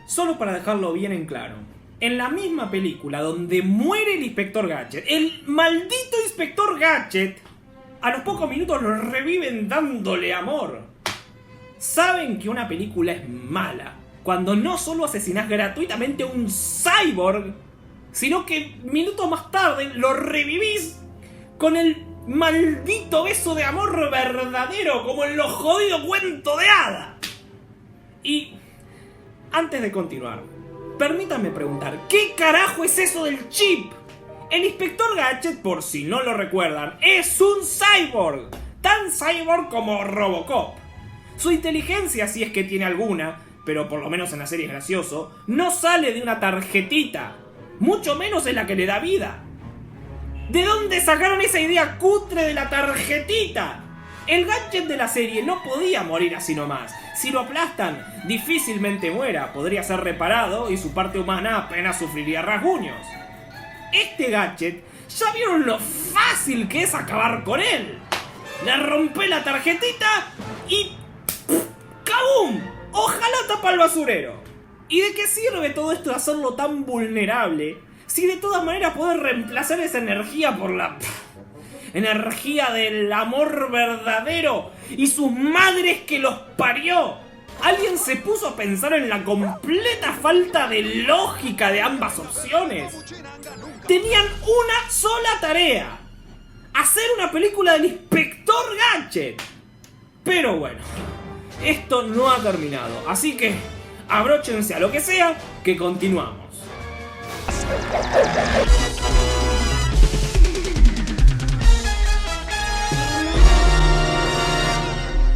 Solo para dejarlo bien en claro, en la misma película donde muere el Inspector Gadget, el maldito Inspector Gadget, a los pocos minutos lo reviven dándole amor. Saben que una película es mala cuando no solo asesinás gratuitamente a un cyborg, sino que minutos más tarde lo revivís con el maldito beso de amor verdadero, como en los jodidos cuentos de hadas. Y antes de continuar, permítanme preguntar, ¿qué carajo es eso del chip? El Inspector Gadget, por si no lo recuerdan, es un cyborg, tan cyborg como Robocop. Su inteligencia, si es que tiene alguna, pero por lo menos en la serie es gracioso, no sale de una tarjetita, mucho menos en la que le da vida. ¿De dónde sacaron esa idea cutre de la tarjetita? El Gadget de la serie no podía morir así nomás. Si lo aplastan, difícilmente muera, podría ser reparado y su parte humana apenas sufriría rasguños. Este Gadget, ¿ya vieron lo fácil que es acabar con él? Le rompé la tarjetita y ¡kabum! ¡Ojalá tapa el basurero! ¿Y de qué sirve todo esto de hacerlo tan vulnerable si de todas maneras poder reemplazar esa energía por la energía del amor verdadero y sus madres que los parió? ¿Alguien se puso a pensar en la completa falta de lógica de ambas opciones? Tenían una sola tarea: hacer una película del Inspector Gadget. Pero bueno, esto no ha terminado, así que abróchense a lo que sea, que continuamos.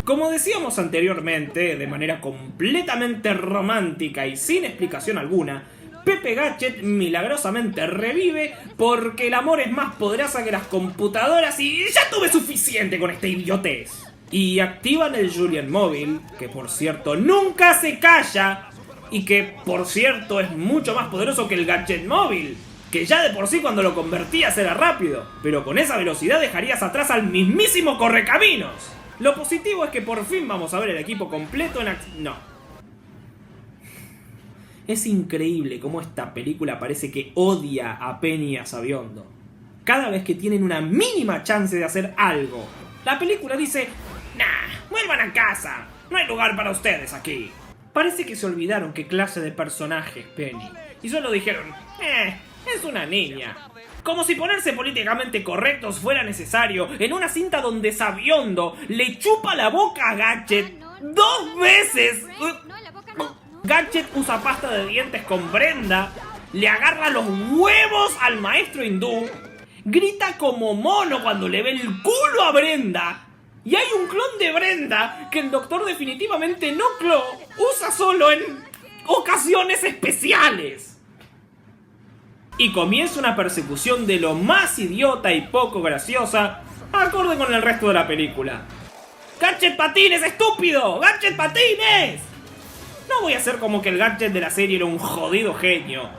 Como decíamos anteriormente, de manera completamente romántica y sin explicación alguna, Pepe Gadget milagrosamente revive porque el amor es más poderosa que las computadoras y ya tuve suficiente con esta idiotez. Y activan el Julian Móvil, que por cierto nunca se calla y que por cierto es mucho más poderoso que el Gadget Móvil, que ya de por sí cuando lo convertías era rápido, pero con esa velocidad dejarías atrás al mismísimo Correcaminos. Lo positivo es que por fin vamos a ver el equipo completo en acción. No. Es increíble cómo esta película parece que odia a Penny y a Sabiondo. Cada vez que tienen una mínima chance de hacer algo, la película dice: nah, vuelvan a casa, no hay lugar para ustedes aquí. Parece que se olvidaron qué clase de personaje es Penny, y solo dijeron: es una niña. Como si ponerse políticamente correctos fuera necesario en una cinta donde Sabiondo le chupa la boca a Gadget 2 veces. Gadget usa pasta de dientes con Brenda, le agarra los huevos al maestro hindú, grita como mono cuando le ve el culo a Brenda, y hay un clon de Brenda que el doctor definitivamente no usa solo en ocasiones especiales. Y comienza una persecución de lo más idiota y poco graciosa, acorde con el resto de la película. ¡Gadget Patines, estúpido! ¡Gadget Patines! No voy a hacer como que el Gadget de la serie era un jodido genio,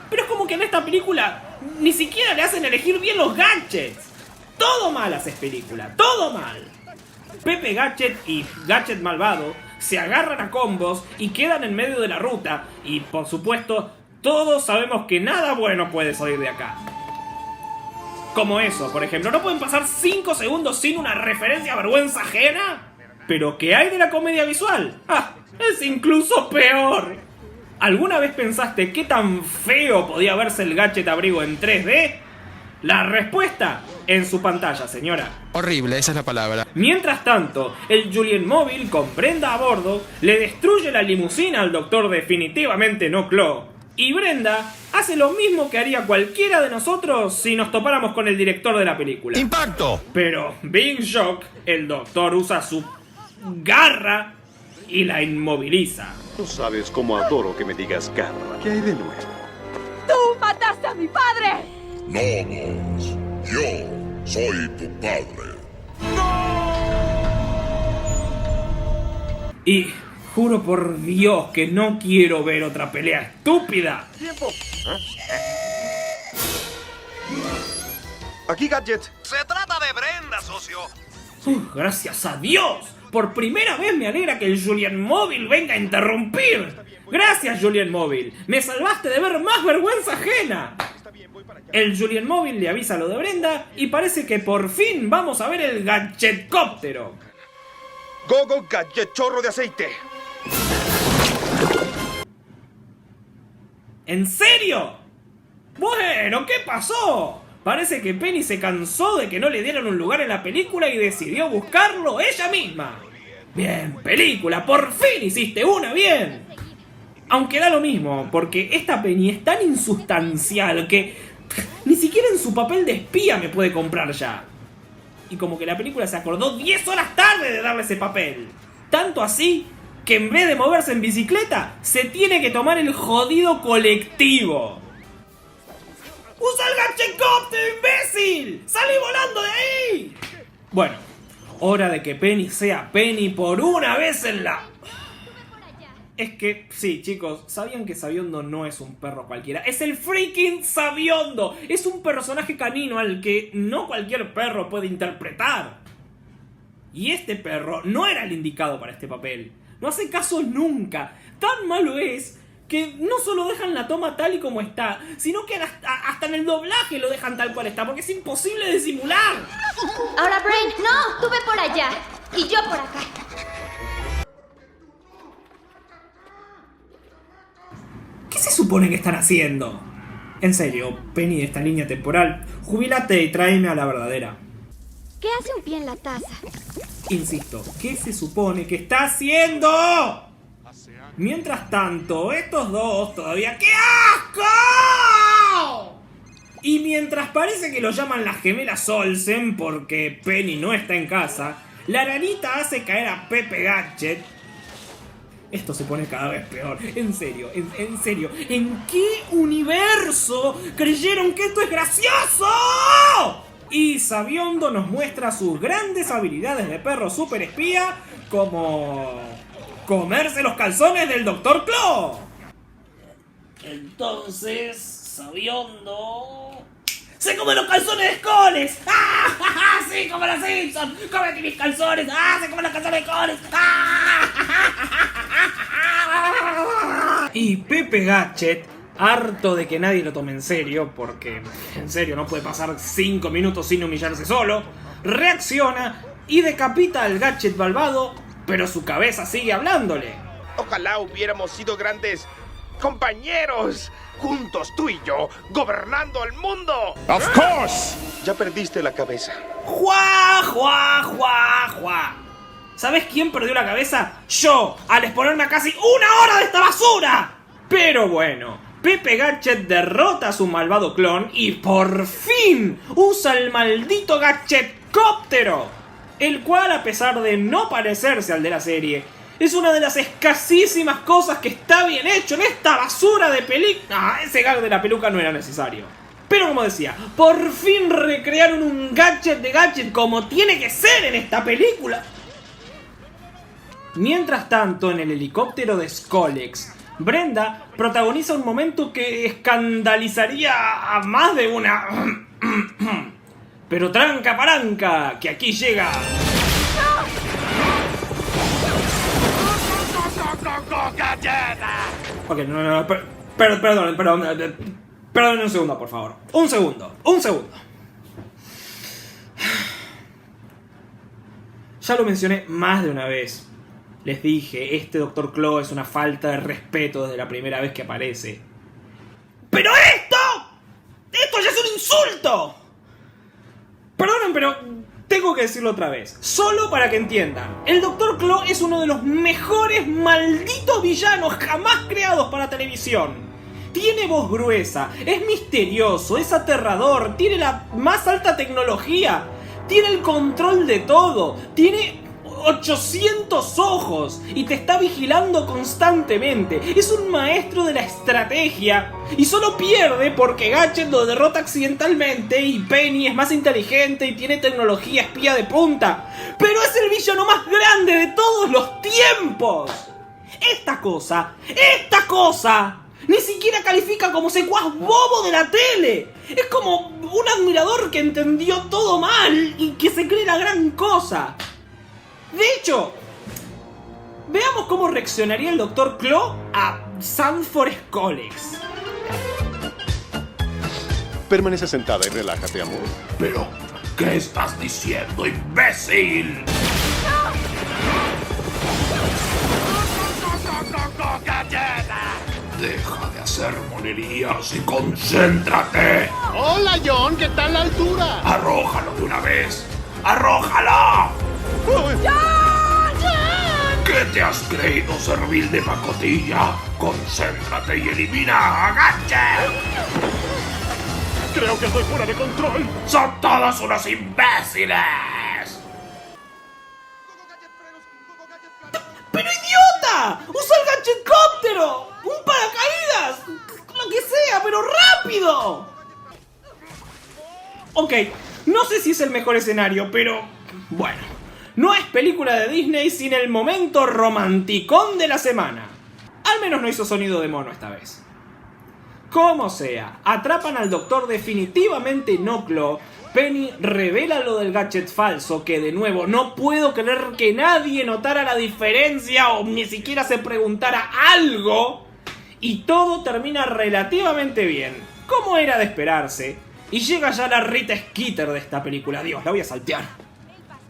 pero es como que en esta película ni siquiera le hacen elegir bien los gadgets. Todo mal hace película, todo mal. Pepe Gadget y Gadget Malvado se agarran a combos y quedan en medio de la ruta, y por supuesto todos sabemos que nada bueno puede salir de acá. Como eso, por ejemplo, no pueden pasar 5 segundos sin una referencia a vergüenza ajena. ¿Pero qué hay de la comedia visual? ¡Ah! Es incluso peor. ¿Alguna vez pensaste qué tan feo podía verse el Gadget abrigo en 3D? La respuesta en su pantalla, señora. Horrible, esa es la palabra. Mientras tanto, el Julian Móvil, con Brenda a bordo, le destruye la limusina al doctor definitivamente no Clo. Y Brenda hace lo mismo que haría cualquiera de nosotros si nos topáramos con el director de la película. ¡Impacto! Pero, Big Shock, el doctor usa su garra y la inmoviliza. Tú sabes cómo adoro que me digas garra. ¿Qué hay de nuevo? ¡Tú mataste a mi padre! No, Moss. Yo soy tu padre. Y juro por Dios que no quiero ver otra pelea estúpida. ¡Tiempo! Aquí, Gadget. Se trata de Brenda, socio. Gracias a Dios. Por primera vez me alegra que el Julian Móvil venga a interrumpir. Gracias, Julian Móvil. Me salvaste de ver más vergüenza ajena. El Julian Móvil le avisa lo de Brenda y parece que por fin vamos a ver el gadgetcóptero. Go, Gadget, chorro de aceite. ¿En serio? Bueno, ¿qué pasó? Parece que Penny se cansó de que no le dieran un lugar en la película y decidió buscarlo ella misma. Bien, película, por fin hiciste una bien. Aunque da lo mismo, porque esta Penny es tan insustancial que ni siquiera en su papel de espía me puede comprar ya. Y como que la película se acordó 10 horas tarde de darle ese papel. Tanto así que en vez de moverse en bicicleta, se tiene que tomar el jodido colectivo. ¡Usa el gadgetcóptero, imbécil! ¡Salí volando de ahí! Bueno, hora de que Penny sea Penny por una vez en la... Es que, sí, chicos, ¿sabían que Sabiondo no es un perro cualquiera? ¡Es el freaking Sabiondo! Es un personaje canino al que no cualquier perro puede interpretar. Y este perro no era el indicado para este papel. No hace caso nunca. Tan malo es que no solo dejan la toma tal y como está, sino que hasta en el doblaje lo dejan tal cual está, porque es imposible de simular. Ahora, Brain, no, tú ve por allá y yo por acá. ¿Qué se supone que están haciendo? En serio, Penny de esta línea temporal, jubílate y tráeme a la verdadera. ¿Qué hace un pie en la taza? Insisto, ¿qué se supone que está haciendo? Mientras tanto, estos dos todavía... ¡Qué asco! Y mientras parece que lo llaman las gemelas Olsen porque Penny no está en casa, la ranita hace caer a Pepe Gadget. Esto se pone cada vez peor. En serio, en serio. ¿En qué universo creyeron que esto es gracioso? Y Sabiondo nos muestra sus grandes habilidades de perro super espía, como comerse los calzones del Dr. Claw. Entonces, Sabiondo ¡se come los calzones de Scoles! ¡Ah! ¡Ja, ja! ¡Sí, como los Simpsons! ¡Cómete mis calzones! ¡Ah! ¡Se come los calzones de Scoles! ¡Ah! ¡Ja, ja, ja, ja! Y Pepe Gadget, harto de que nadie lo tome en serio, porque en serio no puede pasar 5 minutos sin humillarse solo, reacciona y decapita al Gadget malvado, pero su cabeza sigue hablándole. Ojalá hubiéramos sido grandes compañeros. Juntos, tú y yo, gobernando el mundo. Of course. Ya perdiste la cabeza. ¡Juá, juá, juá, juá! ¿Sabes quién perdió la cabeza? ¡Yo! ¡Al exponerme a casi 1 hora de esta basura! Pero bueno, Pepe Gadget derrota a su malvado clon y por fin usa el maldito gadgetcóptero, el cual, a pesar de no parecerse al de la serie, es una de las escasísimas cosas que está bien hecho en esta basura de película. Ah, ese gag de la peluca no era necesario. Pero como decía, por fin recrearon un gadget de Gadget como tiene que ser en esta película. Mientras tanto, en el helicóptero de Skolex, Brenda protagoniza un momento que escandalizaría a más de una... Pero tranca palanca, que aquí llega... Ok, no, perdón un segundo, por favor. Un segundo. Ya lo mencioné más de una vez. Les dije, este Dr. Claw es una falta de respeto desde la primera vez que aparece. ¡Pero esto ya es un insulto! Perdonen, pero tengo que decirlo otra vez, solo para que entiendan. El Dr. Claw es uno de los mejores malditos villanos jamás creados para televisión. Tiene voz gruesa, es misterioso, es aterrador, tiene la más alta tecnología, tiene el control de todo, tiene 800 ojos y te está vigilando constantemente. Es un maestro de la estrategia y solo pierde porque Gadget lo derrota accidentalmente y Penny es más inteligente y tiene tecnología espía de punta. Pero es el villano más grande de todos los tiempos. Esta cosa Ni siquiera califica como secuaz bobo de la tele. Es como un admirador que entendió todo mal y que se cree la gran cosa. De hecho, veamos cómo reaccionaría el Dr. Claw a Sandforest College. Permanece sentada y relájate, amor. Pero, ¿qué estás diciendo, imbécil? Deja de hacer monerías y concéntrate. Hola, John, ¿qué tal la altura? ¡Arrójalo de una vez! ¡Arrójalo! ¿Qué te has creído, servil de pacotilla? Concéntrate y elimina a Gadget. Creo que estoy fuera de control. ¡Son todos unos imbéciles! ¡Pero idiota! ¡Usa el gadgetcóptero! ¡Un paracaídas! ¡Lo que sea, pero rápido! Ok, no sé si es el mejor escenario, pero... bueno, no es película de Disney sin el momento romanticón de la semana. Al menos no hizo sonido de mono esta vez. Como sea, atrapan al doctor definitivamente no Claw. Penny revela lo del gadget falso, que de nuevo no puedo creer que nadie notara la diferencia o ni siquiera se preguntara algo. Y todo termina relativamente bien, como era de esperarse. Y llega ya la Rita Skeeter de esta película. Dios, la voy a saltear.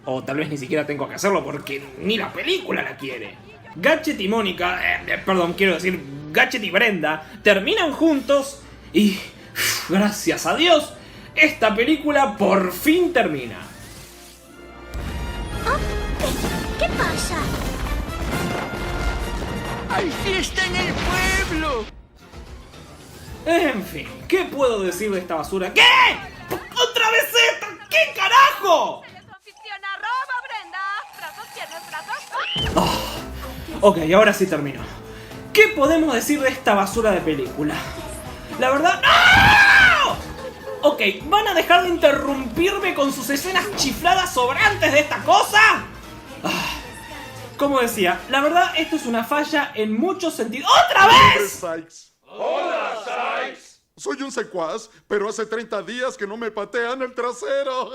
O tal vez ni siquiera tengo que hacerlo porque ni la película la quiere. Gadget y Mónica, quiero decir Gadget y Brenda, terminan juntos y... gracias a Dios, esta película por fin termina. ¿Qué pasa? ¡Hay fiesta en el pueblo! En fin, ¿qué puedo decir de esta basura? ¿Qué? ¡Otra vez esta! ¿Qué carajo? Brenda. Brazos, piernas, brazos. Ok, ahora sí terminó. ¿Qué podemos decir de esta basura de película? La verdad... ¡no! Ok, ¿van a dejar de interrumpirme con sus escenas chifladas sobrantes de esta cosa? Como decía, la verdad esto es una falla en muchos sentidos. ¡Otra vez! Sykes. Hola, Sykes. Soy un secuaz, pero hace 30 días que no me patean el trasero.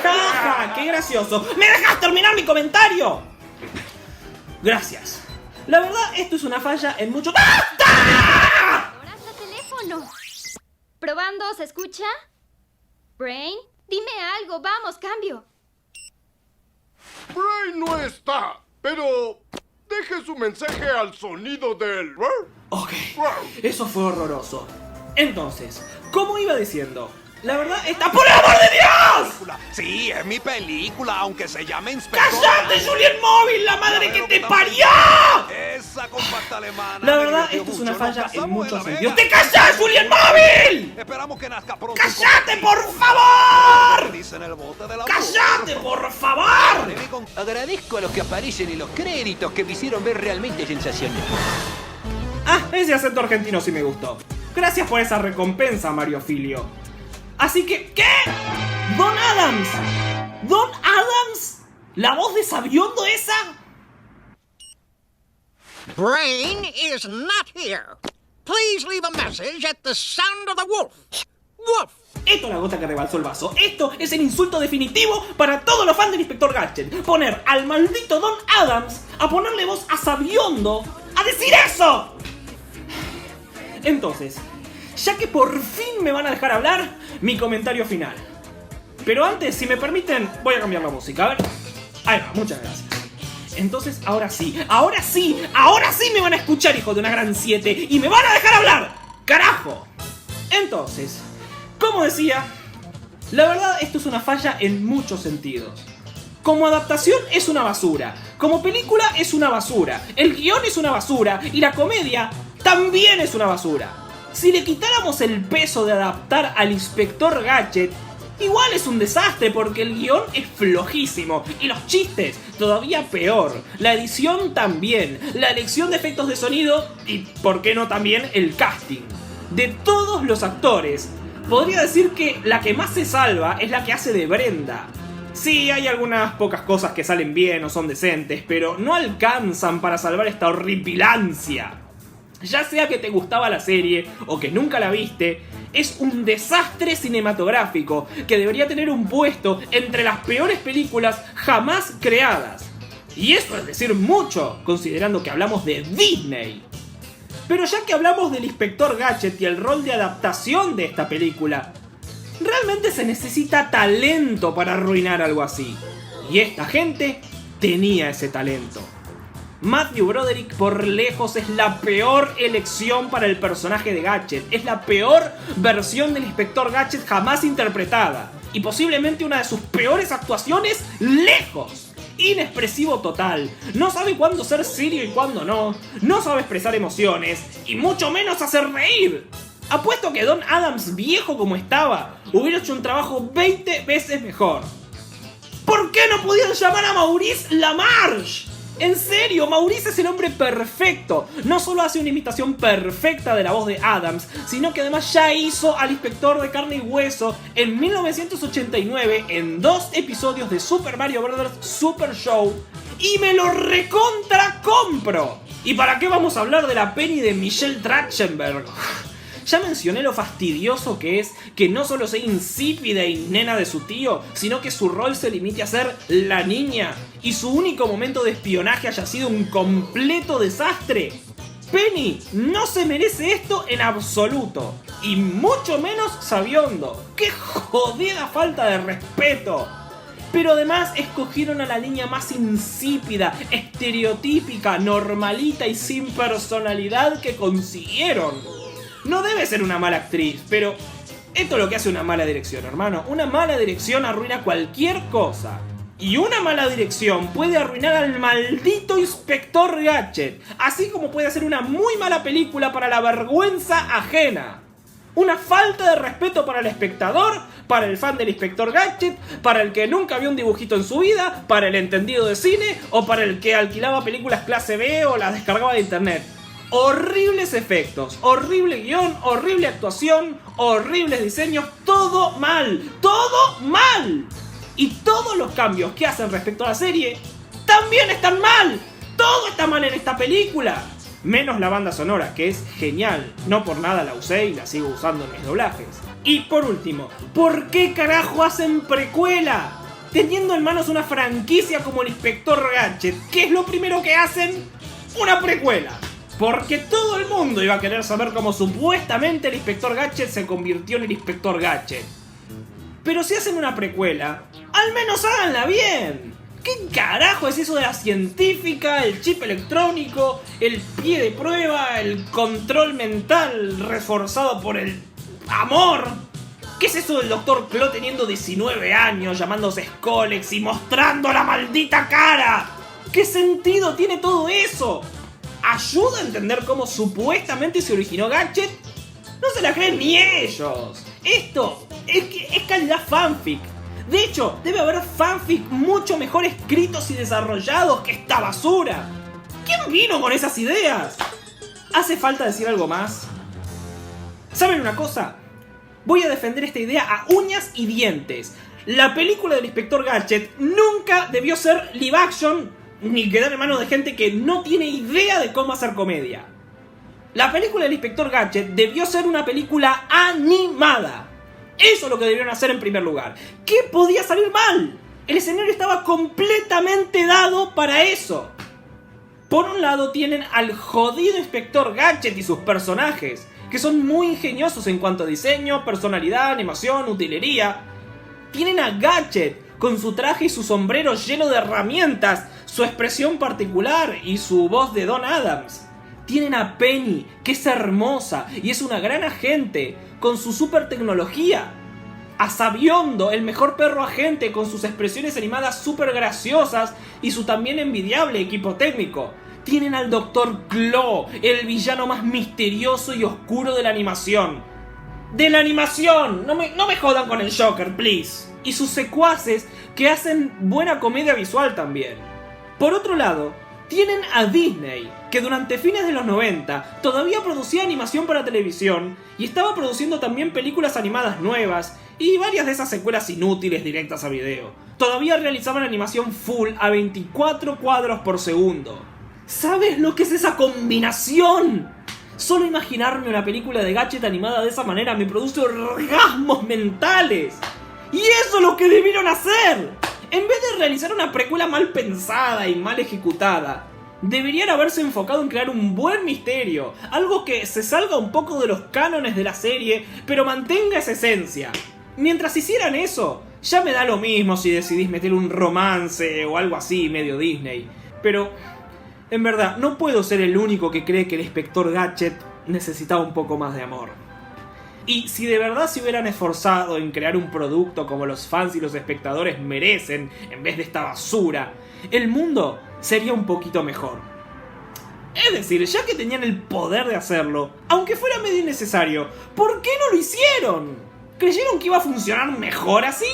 ¡Jaja! ¡Qué gracioso! ¿Me dejas terminar mi comentario? Gracias. La verdad, esto es una falla en muchos... ¡basta! Ahora está teléfono. Probando, ¿se escucha? Brain, dime algo, vamos, cambio. Brain no está, pero deje su mensaje al sonido del... Ok, eso fue horroroso. Entonces, como iba diciendo, la verdad está... ¡por el amor de Dios! Sí, es mi película, aunque se llame Inspector. ¡Cállate, Julian Móvil, la madre que te parió! Esa compacta alemana. La me verdad, divirtió esto es mucho. una Nos falla en pasamos muchos de la sentidos. vega. ¡Te callas, Julian Móvil! Esperamos que nazca pronto. ¡Cállate, por favor! Dice en el bote de la ¡Cállate, por favor! Agradezco a los que aparecen en los créditos que me hicieron ver realmente sensacional. Ah, ese acento argentino sí me gustó. Gracias por esa recompensa, Mario Filio. Así que, ¿qué? ¡Don Adams! ¿Don Adams? ¿La voz de Sabiondo esa? Brain is not here. Please leave a message at the sound of the wolf. Wolf. Esto es la gota que rebalsó el vaso. Esto es el insulto definitivo para todos los fans del Inspector Gadget. Poner al maldito Don Adams a ponerle voz a Sabiondo a decir eso. Entonces, ya que por fin me van a dejar hablar, mi comentario final. Pero antes, si me permiten, voy a cambiar la música. A ver. Ahí va, muchas gracias. Entonces, ahora sí me van a escuchar, hijos de una gran 7, y me van a dejar hablar. ¡Carajo! Entonces, como decía, la verdad esto es una falla en muchos sentidos. Como adaptación es una basura, como película es una basura, el guión es una basura y la comedia también es una basura. Si le quitáramos el peso de adaptar al Inspector Gadget, igual es un desastre porque el guión es flojísimo y los chistes todavía peor, la edición también, la elección de efectos de sonido y, por qué no, también el casting. De todos los actores, podría decir que la que más se salva es la que hace de Brenda. Sí, hay algunas pocas cosas que salen bien o son decentes, pero no alcanzan para salvar esta horripilancia. Ya sea que te gustaba la serie o que nunca la viste, es un desastre cinematográfico que debería tener un puesto entre las peores películas jamás creadas. Y eso es decir mucho, considerando que hablamos de Disney. Pero ya que hablamos del Inspector Gadget y el rol de adaptación de esta película, realmente se necesita talento para arruinar algo así. Y esta gente tenía ese talento. Matthew Broderick por lejos es la peor elección para el personaje de Gadget. Es la peor versión del Inspector Gadget jamás interpretada. Y posiblemente una de sus peores actuaciones lejos. Inexpresivo total. No sabe cuándo ser serio y cuándo no. No sabe expresar emociones. Y mucho menos hacer reír. Apuesto que Don Adams, viejo como estaba, hubiera hecho un trabajo 20 veces mejor. ¿Por qué no pudieron llamar a Maurice LaMarche? En serio, Maurice es el hombre perfecto. No solo hace una imitación perfecta de la voz de Adams, sino que además ya hizo al Inspector de Carne y Hueso en 1989 en 2 episodios de Super Mario Bros. Super Show. Y me lo recontra compro. ¿Y para qué vamos a hablar de la Penny de Michelle Trachtenberg? Ya mencioné lo fastidioso que es que no solo sea insípida y nena de su tío, sino que su rol se limite a ser la niña y su único momento de espionaje haya sido un completo desastre. Penny no se merece esto en absoluto, y mucho menos Sabiondo. ¡Qué jodida falta de respeto! Pero además escogieron a la niña más insípida, estereotípica, normalita y sin personalidad que consiguieron. No debe ser una mala actriz, pero esto es lo que hace una mala dirección, hermano. Una mala dirección arruina cualquier cosa. Y una mala dirección puede arruinar al maldito Inspector Gadget, así como puede ser una muy mala película para la vergüenza ajena. Una falta de respeto para el espectador, para el fan del Inspector Gadget, para el que nunca vio un dibujito en su vida, para el entendido de cine o para el que alquilaba películas clase B o las descargaba de internet. Horribles efectos, horrible guión, horrible actuación, horribles diseños, todo mal, todo mal. Y todos los cambios que hacen respecto a la serie también están mal. Todo está mal en esta película. Menos la banda sonora, que es genial. No por nada la usé y la sigo usando en mis doblajes. Y por último, ¿por qué carajo hacen precuela? Teniendo en manos una franquicia como el Inspector Gadget, ¿qué es lo primero que hacen? Una precuela. Porque todo el mundo iba a querer saber cómo supuestamente el Inspector Gadget se convirtió en el Inspector Gadget. Pero si hacen una precuela, al menos háganla bien. ¿Qué carajo es eso de la científica, el chip electrónico, el pie de prueba, el control mental reforzado por el amor? ¿Qué es eso del Dr. Claw teniendo 19 años, llamándose Skolex y mostrando la maldita cara? ¿Qué sentido tiene todo eso? ¿Ayuda a entender cómo supuestamente se originó Gadget? No se la creen ni ellos. Esto es calidad fanfic. De hecho, debe haber fanfic mucho mejor escritos y desarrollados que esta basura. ¿Quién vino con esas ideas? ¿Hace falta decir algo más? ¿Saben una cosa? Voy a defender esta idea a uñas y dientes. La película del Inspector Gadget nunca debió ser live action ni quedar en manos de gente que no tiene idea de cómo hacer comedia. La película del Inspector Gadget debió ser una película animada. Eso es lo que debieron hacer en primer lugar. ¿Qué podía salir mal? El escenario estaba completamente dado para eso. Por un lado tienen al jodido Inspector Gadget y sus personajes, que son muy ingeniosos en cuanto a diseño, personalidad, animación, utilería. Tienen a Gadget con su traje y su sombrero lleno de herramientas, su expresión particular y su voz de Don Adams. Tienen a Penny, que es hermosa y es una gran agente, con su super tecnología. A Sabiondo, el mejor perro agente, con sus expresiones animadas super graciosas y su también envidiable equipo técnico. Tienen al Dr. Claw, el villano más misterioso y oscuro de la animación. ¡De la animación! No me jodan con el Joker, please. Y sus secuaces, que hacen buena comedia visual también. Por otro lado, tienen a Disney, que durante fines de los 90 todavía producía animación para televisión y estaba produciendo también películas animadas nuevas y varias de esas secuelas inútiles directas a video. Todavía realizaban animación full a 24 cuadros por segundo. ¿Sabes lo que es esa combinación? Solo imaginarme una película de Gatchett animada de esa manera me produce orgasmos mentales. ¡Y eso es lo que debieron hacer! En vez de realizar una precuela mal pensada y mal ejecutada, deberían haberse enfocado en crear un buen misterio, algo que se salga un poco de los cánones de la serie, pero mantenga esa esencia. Mientras hicieran eso, ya me da lo mismo si decidís meter un romance o algo así medio Disney. Pero, en verdad, no puedo ser el único que cree que el Inspector Gadget necesitaba un poco más de amor. Y si de verdad se hubieran esforzado en crear un producto como los fans y los espectadores merecen, en vez de esta basura, el mundo sería un poquito mejor. Es decir, ya que tenían el poder de hacerlo, aunque fuera medio innecesario, ¿por qué no lo hicieron? ¿Creyeron que iba a funcionar mejor así?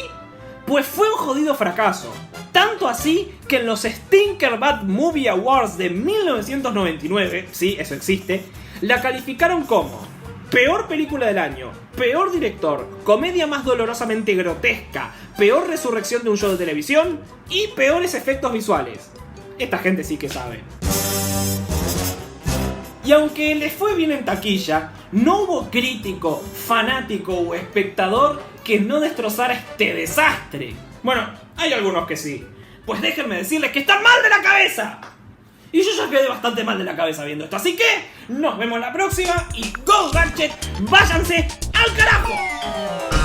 Pues fue un jodido fracaso. Tanto así que en los Stinker Bad Movie Awards de 1999, sí, eso existe, la calificaron como peor película del año, peor director, comedia más dolorosamente grotesca, peor resurrección de un show de televisión y peores efectos visuales. Esta gente sí que sabe. Y aunque les fue bien en taquilla, no hubo crítico, fanático o espectador que no destrozara este desastre. Bueno, hay algunos que sí. Pues déjenme decirles que están mal de la cabeza. Y yo ya quedé bastante mal de la cabeza viendo esto. Así que nos vemos la próxima y Go Gadget, váyanse al carajo.